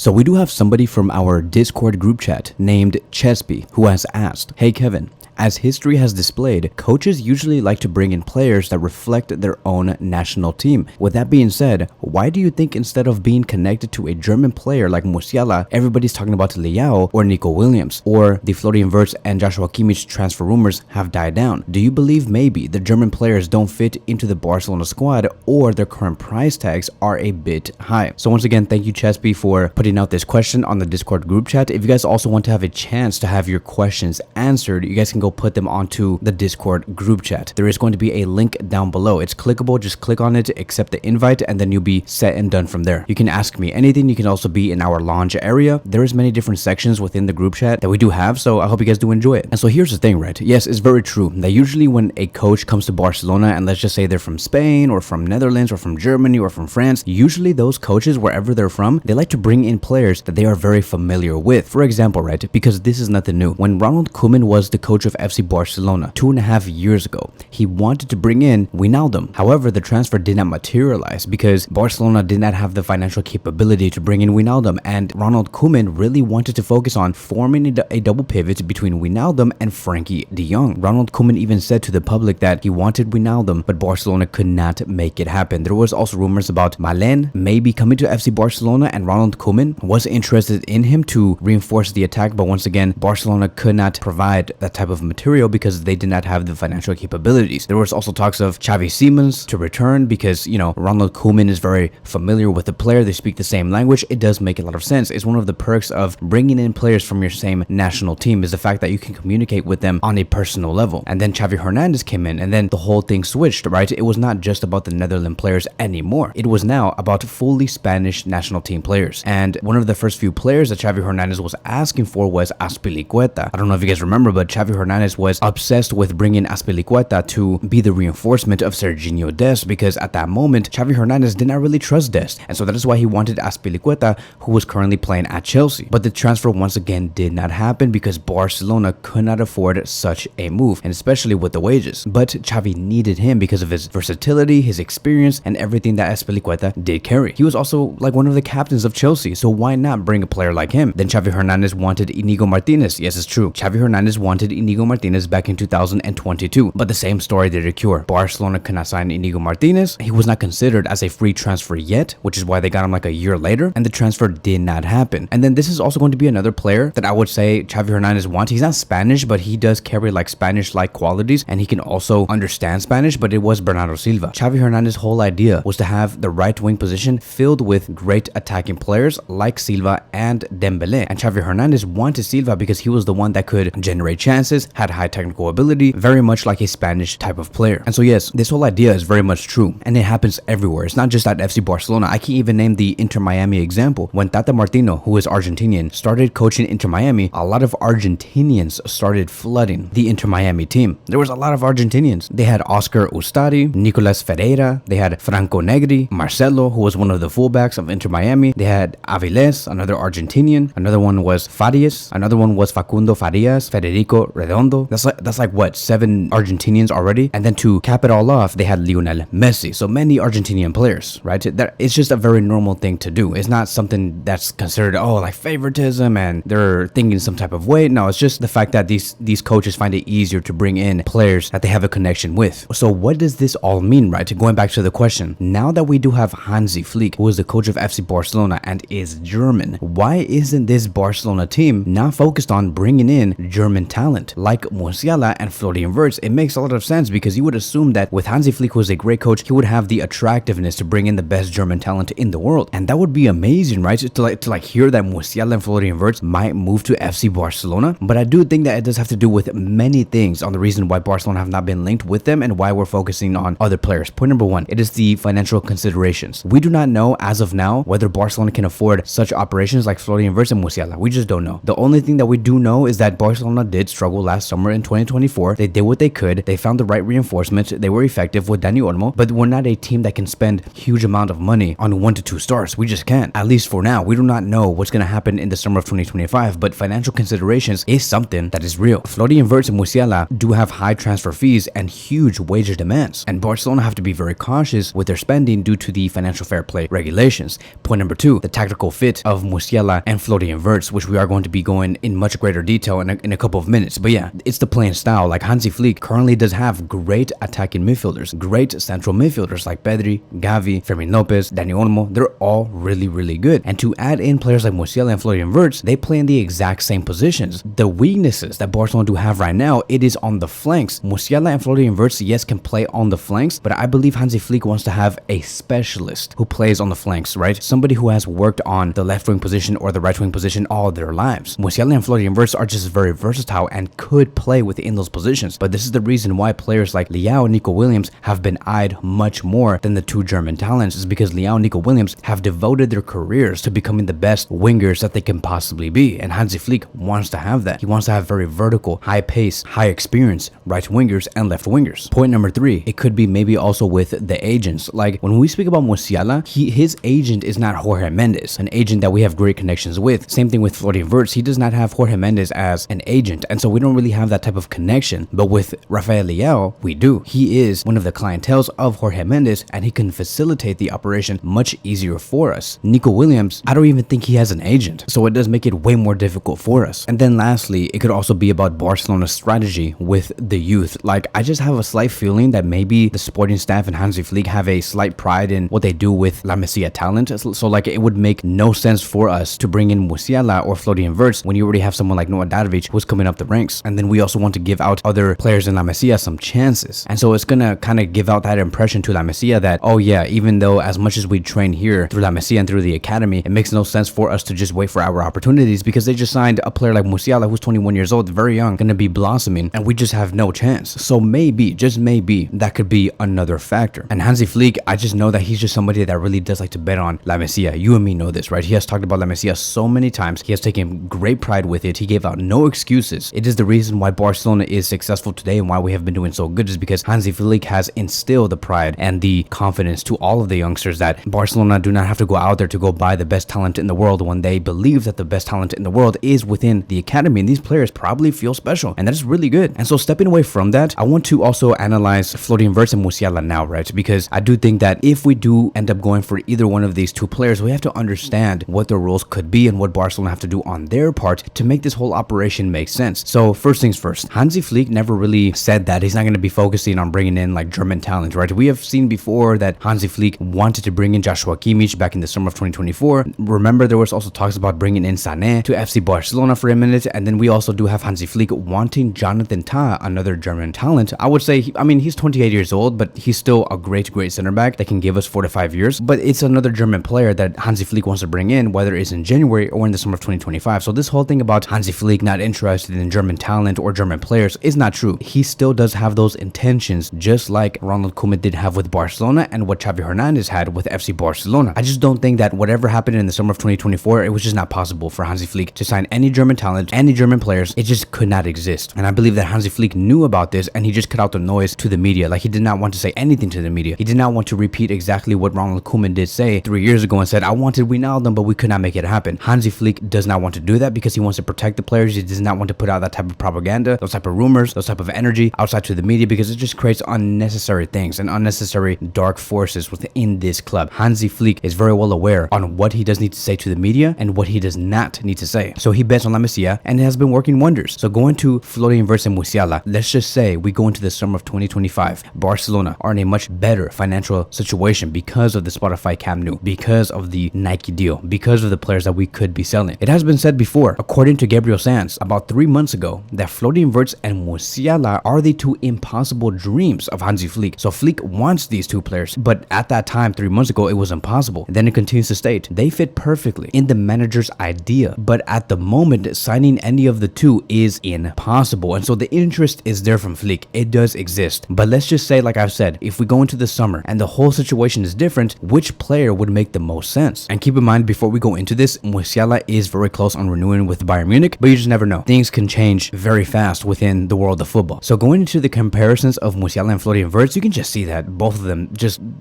So we do have somebody from our Discord group chat named Chesby who has asked, "Hey Kevin, as history has displayed, coaches usually like to bring in players that reflect their own national team. With that being said, why do you think instead of being connected to a German player like Musiala, everybody's talking about Leao or Nico Williams, or the Florian Wirtz and Joshua Kimmich transfer rumors have died down? Do you believe maybe the German players don't fit into the Barcelona squad, or their current price tags are a bit high?" So once again, thank you Chesby for putting out this question on the Discord group chat. If you guys also want to have a chance to have your questions answered, you guys can go put them onto the Discord group chat. There is going to be a link down below. It's clickable. Just click on it, accept the invite, and then you'll be set and done from there. You can ask me anything. You can also be in our lounge area. There is many different sections within the group chat that we do have, so I hope you guys do enjoy it. And so here's the thing, right? Yes, it's very true that usually when a coach comes to Barcelona, and let's just say they're from Spain or from Netherlands or from Germany or from France, usually those coaches, wherever they're from, they like to bring in players that they are very familiar with. For example, right, because this is nothing new. When Ronald Koeman was the coach of FC Barcelona 2.5 years ago, he wanted to bring in Wijnaldum. However, the transfer did not materialize because Barcelona did not have the financial capability to bring in Wijnaldum, and Ronald Koeman really wanted to focus on forming a double pivot between Wijnaldum and Frankie de Jong. Ronald Koeman even said to the public that he wanted Wijnaldum, but Barcelona could not make it happen. There was also rumors about Malen maybe coming to FC Barcelona, and Ronald Koeman was interested in him to reinforce the attack, but once again, Barcelona could not provide that type of material because they did not have the financial capabilities. There was also talks of Xavi Simons to return because, you know, Ronald Koeman is very familiar with the player. They speak the same language. It does make a lot of sense. It's one of the perks of bringing in players from your same national team is the fact that you can communicate with them on a personal level. And then Xavi Hernandez came in, and then the whole thing switched, right? It was not just about the Netherlands players anymore. It was now about fully Spanish national team players. And one of the first few players that Xavi Hernandez was asking for was Azpilicueta. I don't know if you guys remember, but Xavi Hernandez was obsessed with bringing Azpilicueta to be the reinforcement of Serginho Dest, because at that moment, Xavi Hernandez did not really trust Dest. And so that is why he wanted Azpilicueta, who was currently playing at Chelsea. But the transfer once again did not happen because Barcelona could not afford such a move, and especially with the wages. But Xavi needed him because of his versatility, his experience, and everything that Azpilicueta did carry. He was also like one of the captains of Chelsea, so why not bring a player like him? Then Xavi Hernandez wanted Inigo Martinez. Yes, it's true. Xavi Hernandez wanted Inigo Martinez back in 2022, but the same story did occur. Barcelona could not sign Inigo Martinez. He was not considered as a free transfer yet, which is why they got him like a year later, and the transfer did not happen. And then this is also going to be another player that I would say Xavi Hernandez wants. He's not Spanish, but he does carry like Spanish-like qualities, and he can also understand Spanish, but it was Bernardo Silva. Xavi Hernandez's whole idea was to have the right wing position filled with great attacking players like Silva and Dembele. And Xavi Hernandez wanted Silva because he was the one that could generate chances, had high technical ability, very much like a Spanish type of player. And so yes, this whole idea is very much true, and it happens everywhere. It's not just at FC Barcelona. I can even name the Inter Miami example. When Tata Martino, who is Argentinian, started coaching Inter Miami, a lot of Argentinians started flooding the Inter Miami team. There was a lot of Argentinians. They had Oscar Ustari, Nicolas Ferreira, they had Franco Negri, Marcelo, who was one of the fullbacks of Inter Miami. They had Avilés, another Argentinian. Another one was Farias. Another one was Facundo Farias, Federico Redondo. That's like what, 7 Argentinians already? And then to cap it all off, they had Lionel Messi. So many Argentinian players, right? It's just a very normal thing to do. It's not something that's considered, oh, like favoritism and they're thinking some type of way. No, it's just the fact that these coaches find it easier to bring in players that they have a connection with. So what does this all mean, right? Going back to the question, now that we do have Hansi Flick, who is the coach of FC Barcelona and is German, why isn't this Barcelona team now focused on bringing in German talent like Musiala and Florian Wirtz? It makes a lot of sense because you would assume that with Hansi Flick, who is a great coach, he would have the attractiveness to bring in the best German talent in the world, and that would be amazing, right? To hear that Musiala and Florian Wirtz might move to FC Barcelona. But I do think that it does have to do with many things on the reason why Barcelona have not been linked with them and why we're focusing on other players. Point number one, it is the financial considerations. We do not know as of now whether Barcelona can afford such operations like Florian Wirtz and Musiala. We just don't know. The only thing that we do know is that Barcelona did struggle last summer in 2024. They did what they could. They found the right reinforcements. They were effective with Dani Olmo, but we're not a team that can spend huge amount of money on 1 to 2 stars. We just can't. At least for now. We do not know what's going to happen in the summer of 2025, but financial considerations is something that is real. Florian Wirtz and Musiala do have high transfer fees and huge wage demands, and Barcelona have to be very cautious with their spending due to the financial fair play regulations. Point number 2, the tactical fit of Musiala and Florian Wirtz, which we are going to be going in much greater detail in a couple of minutes. But yeah, it's the playing style. Like Hansi Flick currently does have great attacking midfielders, great central midfielders like Pedri, Gavi, Fermin Lopez, Dani Olmo. They're all really good. And to add in players like Musiala and Florian Wirtz, they play in the exact same positions. The weaknesses that Barcelona do have right now, it is on the flanks. Musiala and Florian Wirtz, yes, can play on the flanks, but I believe Hansi Flick wants to have a specialist who plays on the flanks, right? Somebody who has worked on the left wing position or the right wing position all their lives. Musiala and Florian Wirtz are just very versatile and could play within those positions, but this is the reason why players like Leao and Nico Williams have been eyed much more than the 2 German talents, is because Leao and Nico Williams have devoted their careers to becoming the best wingers that they can possibly be, and Hansi Flick wants to have that. He wants to have very vertical, high pace, high experience right wingers and left wingers. Point number 3, it could be maybe also with the agents. Like when we speak about Musiala, his agent is not Jorge Mendes, an agent that we have great connections with. Same thing with Florian Wirtz. He does not have Jorge Mendes as an agent, and so we don't really have that type of connection. But with Rafael Leao, we do. He is one of the clienteles of Jorge Mendes, and he can facilitate the operation much easier for us. Nico Williams, I don't even think he has an agent, so it does make it way more difficult for us. And then lastly, it could also be about Barcelona's strategy with the youth. Like I just have a slight feeling that maybe the sporting staff and Hansi Flick have a slight pride in what they do with La Masia talent. So like it would make no sense for us to bring in Musiala or Florian Wirtz when you already have someone like Noah Dadovic who's coming up the ranks. And then we also want to give out other players in La Masia some chances. And so it's gonna kind of give out that impression to La Masia that, oh yeah, even though as much as we train here through La Masia and through the academy, it makes no sense for us to just wait for our opportunities because they just signed a player like Musiala who's 21 years old, very young, gonna be blossoming, and we just have no chance. So maybe, just maybe, that could be another factor. And Hansi Flick, I just know that he's just somebody that really does like to bet on La Masia. You and me know this, right? He has talked about La Masia so many times. He has taken great pride with it. He gave out no excuses. It is the reason why Barcelona is successful today and why we have been doing so good, is because Hansi Flick has instilled the pride and the confidence to all of the youngsters that Barcelona do not have to go out there to go buy the best talent in the world when they believe that the best talent in the world is within the academy, and these players probably feel special, and that is really good. And so stepping away from that, I want to also analyze Florian Wirtz and Musiala now, right? Because I do think that if we do end up going for either one of these 2 players, we have to understand what their roles could be and what Barcelona have to do on their part to make this whole operation make sense. So first things first, Hansi Flick never really said that he's not going to be focusing on bringing in like German talent, right? We have seen before that Hansi Flick wanted to bring in Joshua Kimmich back in the summer of 2024. Remember, there was also talks about bringing in Sané to FC Barcelona for a minute, and then we also do have Hansi Flick wanting Jonathan Tah, another German talent. I would say, I mean, he's 28 years old, but he's still a great center back that can give us 4 to 5 years. But it's another German player that Hansi Flick wants to bring in, whether it's in January or in the summer of 2025. So this whole thing about Hansi Flick not interested in German talent or German players is not true. He still does have those intentions, just like Ronald Koeman did have with Barcelona and what Xavi Hernandez had with FC Barcelona. I just don't think that whatever happened in the summer of 2024, it was just not possible for Hansi Flick to sign any German talent, any German players. It just could not exist. And I believe that Hansi Flick knew about this, and he just cut out the noise to the media. Like, he did not want to say anything to the media. He did not want to repeat exactly what Ronald Koeman did say 3 years ago and said, I wanted Wijnaldum, but we could not make it happen. Hansi Flick does not want to do that because he wants to protect the players. He does not want to put out that type of propaganda, those type of rumors, those type of energy outside to the media, because it just creates unnecessary things and unnecessary dark forces within this club. Hansi Flick is very well aware on what he does need to say to the media and what he does not need to say. So he bets on La Masia, and it has been working wonders. So going to Florian Wirtz and Musiala, let's just say we go into the summer of 2025. Barcelona are in a much better financial situation because of the Spotify Camp Nou, because of the Nike deal, because of the players that we could be selling. It has been said before, according to Gabriel Sanz, about 3 months ago, that Florian Wirtz and Musiala are the 2 impossible dreams of Hansi Flick. So Flick wants these 2 players, but at that time, 3 months ago, it was impossible. And then it continues to state, they fit perfectly in the manager's idea, but at the moment, signing any of the 2 is impossible. And so the interest is there from Flick. It does exist. But let's just say, like I've said, if we go into the summer and the whole situation is different, which player would make the most sense? And keep in mind, before we go into this, Musiala is very close on renewing with Bayern Munich, but you just never know. Things can change very fast within the world of football. So going into the comparisons of Musiala and Florian Wirtz, you can just see that both of them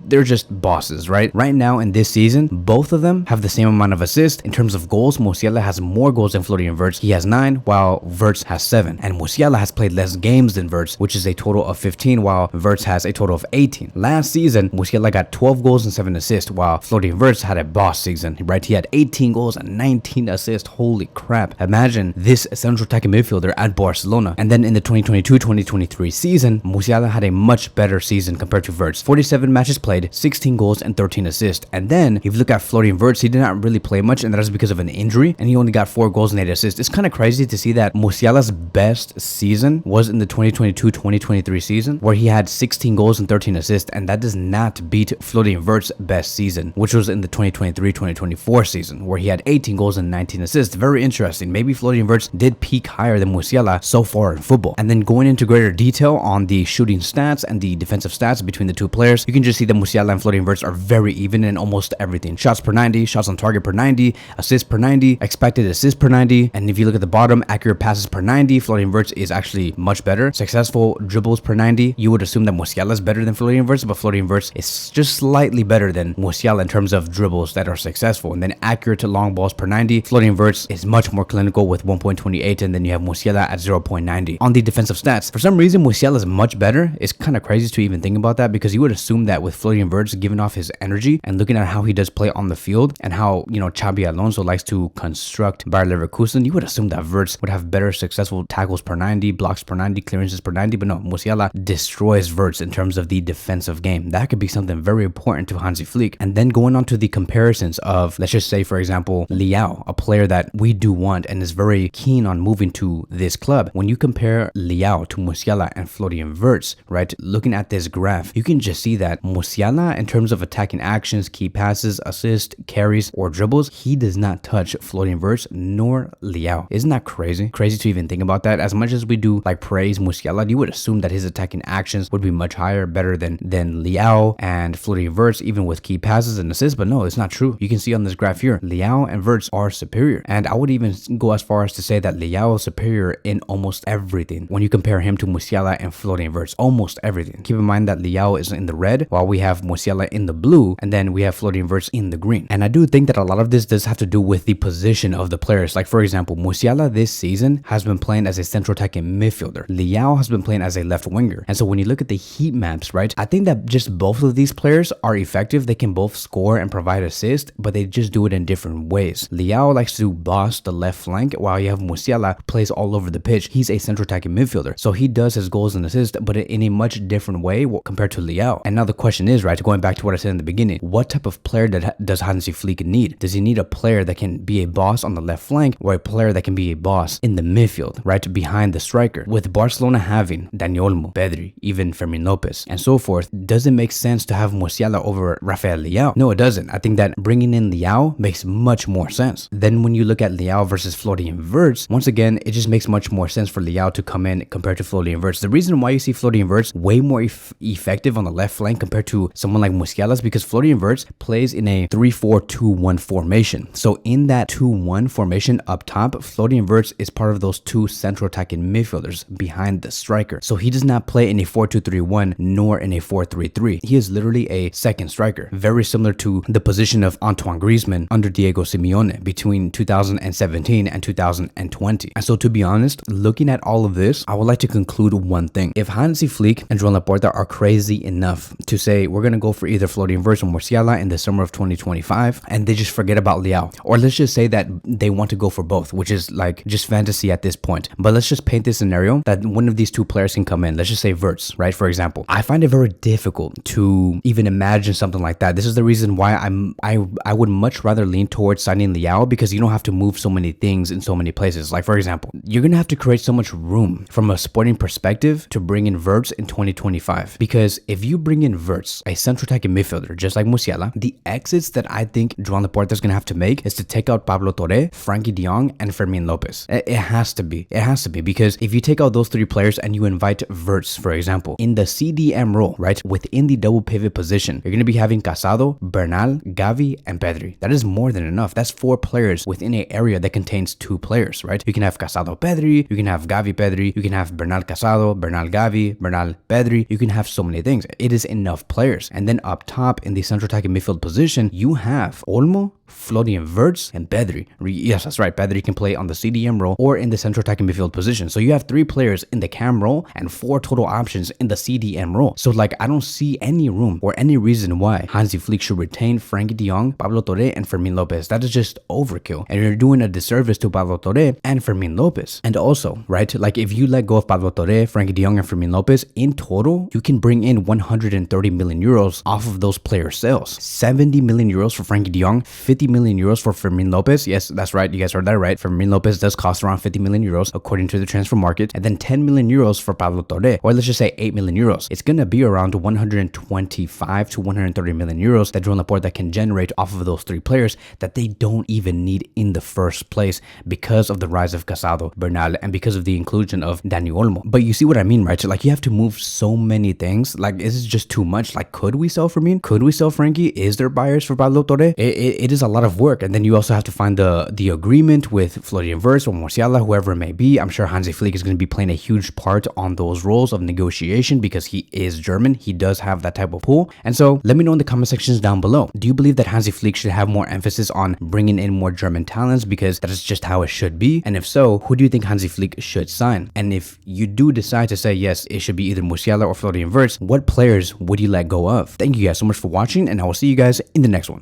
they're just bosses, right? Right now in this season, both of them have the same amount of assists. In terms of goals, Musiala has more goals than Florian Wirtz. He has 9, while Wirtz has 7. And Musiala has played less games than Wirtz, which is a total of 15, while Wirtz has a total of 18. Last season, Musiala got 12 goals and 7 assists, while Florian Wirtz had a boss season, right? He had 18 goals and 19 assists. Holy crap. Imagine this central attacking midfielder at Barcelona. And then in the 2022-2023 season, Musiala had a much better season compared to Wirtz. 47 matches played, 16 goals and 13 assists. And then if you look at Florian Wirtz, he did not really play much, and that is because of an injury, and he only got 4 goals and 8 assists. It's kind of crazy to see that Musiala's best season was in the 2022-2023 season, where he had 16 goals and 13 assists, and that does not beat Florian Wirtz's best season, which was in the 2023-2024 season, where he had 18 goals and 19 assists. Very interesting. Maybe Florian Wirtz did peak higher than Musiala so far in football. And then going into greater detail on the shooting stats and the defensive stats between the two players, you can just see that Musiala and Florian Wirtz are very even in almost everything. Shots per 90, shots on target per 90, assists per 90, expected assists per 90. And if you look at the bottom, accurate passes per 90, Florian Wirtz is actually much better. Successful dribbles per 90, you would assume that Musiala is better than Florian Wirtz, but Florian Wirtz is just slightly better than Musiala in terms of dribbles that are successful. And then accurate to long balls per 90, Florian Wirtz is much more clinical with 1.28, and then you have Musiala at 0.90. On the defensive stats, for some reason Musiala is much better. It's kind of crazy to even think about that, because you would assume that with Florian Wirtz giving off his energy and looking at how he does play on the field and how, you know, Xabi Alonso likes to construct Bayer Leverkusen, you would assume that Wirtz would have better successful tackles per 90, blocks per 90, clearances per 90, but no, Musiala destroys Wirtz in terms of the defensive game. That could be something very important to Hansi Flick. And then going on to the comparisons of, let's just say, for example, Leao, a player that we do want and is very keen on moving to this club. When you compare Leao to Musiala and Florian Wirtz, right, looking at this graph, you can just see that Musiala, in terms of attacking actions, key passes, assists, carries, or dribbles, he does not touch Florian Wirtz nor Leao. Isn't that crazy? Crazy to even think about that. As much as we do like praise Musiala, you would assume that his attacking actions would be much higher, better than Leao and Florian Wirtz, even with key passes and assists, but no, it's not true. You can see on this graph here, Leao and Wirtz are superior. And I would even go as far as to say that Leao is superior in almost everything when you compare him to Musiala and Florian Wirtz. Almost everything. Keep in mind that Leao is in the red, while we have Musiala in the blue, and then we have Florian Wirtz in the green. And I do think that a lot of this does have to do with the position of the players. Like, for example, Musiala this season has been playing as a central attacking midfielder. Leao has been playing as a left winger. And so when you look at the heat maps, right, I think that just both of these players are effective. They can both score and provide assists, but they just do it in different ways. Leao likes to boss the left flank, while you have Musiala who plays all over the pitch. He's a central attacking midfielder, so he does his goals and assists, but in a much different way compared to Leao. And now the question is, right, going back to what I said in the beginning, what type of player does Hansi Flick need? Does he need a player that can be a boss on the left flank, or a player that can be a boss in the midfield, right, behind the striker? With Barcelona having Dani Olmo, Pedri, even Fermin Lopez, and so forth, does it make sense to have Musiala over Rafael Leao? No, it doesn't. I think that bringing in Leao makes much more sense. Then when you look at Leao versus Florian Wirtz, once again, it just makes much more sense for Leao to come in compared to Florian Wirtz. The reason why you see Florian Wirtz way more effective on the left flank compared to someone like Musiala is because Florian Wirtz plays in a 3-4-2-1 formation. So in that 2-1 formation up top, Florian Wirtz is part of those two central attacking midfielders behind the striker. So he does not play in a 4-2-3-1 nor in a 4-3-3. He is literally a second striker, very similar to the position of Antoine Griezmann under Diego Simeone between 2017 and 2020. And so to be honest, looking at all of this, I would like to conclude one thing. If Hansi Flick and Joan Laporta are crazy enough to say we're going to go for either Florian Wirtz or Musiala in the summer of 2025, and they just forget about Leao, or let's just say that they want to go for both, which is like just fantasy at this point. But let's just paint this scenario that one of these two players can come in. Let's just say Wirtz, right? For example, I find it very difficult to even imagine something like that. This is the reason why I would much rather lean towards signing Leao, because you don't have to move so many things in so many places. Like, for example, you're going to have to create so much room from a sporting perspective to bring in Wirtz in 2025. Because if you bring in Wirtz, a central attacking midfielder, just like Musiala, the exits that I think Joan Laporta is going to have to make is to take out Pablo Torre, Frankie de Jong, and Fermin Lopez. It has to be. It has to be, because if you take out those three players and you invite Wirtz, for example, in the CDM role, right, within the double pivot position, you're going to be having Casado, Bernal, Gavi, and Pedri. That is more than enough. That's 4 players within an area that contains 2 players, right? You can have Casado, Pedri, Pedri, you can have Gavi Pedri, you can have Bernal Casado, Bernal Gavi, Bernal Pedri. You can have so many things. It is enough players. And then up top in the central attacking midfield position, you have Olmo, Florian Wirtz, and Pedri. Yes, that's right. Pedri can play on the CDM role or in the central attacking midfield position. So you have 3 players in the cam role and 4 total options in the CDM role. So like, I don't see any room or any reason why Hansi Flick should retain Frankie de Jong, Pablo Torre, and Fermin Lopez. That is just overkill. And you're doing a disservice to Pablo Torre and Fermin Lopez. And also, right, like if you let go of Pablo Torre, Frankie de Jong, and Fermin Lopez, in total, you can bring in 130 million euros off of those player sales. 70 million euros for Frankie de Jong, 50 million euros for Fermin Lopez. Yes, that's right. You guys heard that right. Fermin Lopez does cost around 50 million euros according to the transfer market. And then 10 million euros for Pablo Torre, or let's just say 8 million euros. It's going to be around 125 to 130 million euros that Joan Laporta can generate off of those 3 players that they don't even need in the first place because of the rise of Casado, Bernal, and because of the inclusion of Dani Olmo. But you see what I mean, right? So like, you have to move so many things. Like, is it just too much? Like, could we sell Fermin? Could we sell Frankie? Is there buyers for Pablo Torre? It is a lot of work. And then you also have to find the agreement with Florian Wirtz or Musiala, whoever it may be. I'm sure Hansi Flick is going to be playing a huge part on those roles of negotiation because he is German. He does have that type of pull. And so let me know in the comment sections down below. Do you believe that Hansi Flick should have more emphasis on bringing in more German talents because that is just how it should be? And if so, who do you think Hansi Flick should sign? And if you do decide to say yes, it should be either Musiala or Florian Wirtz, what players would you let go of? Thank you guys so much for watching, and I will see you guys in the next one.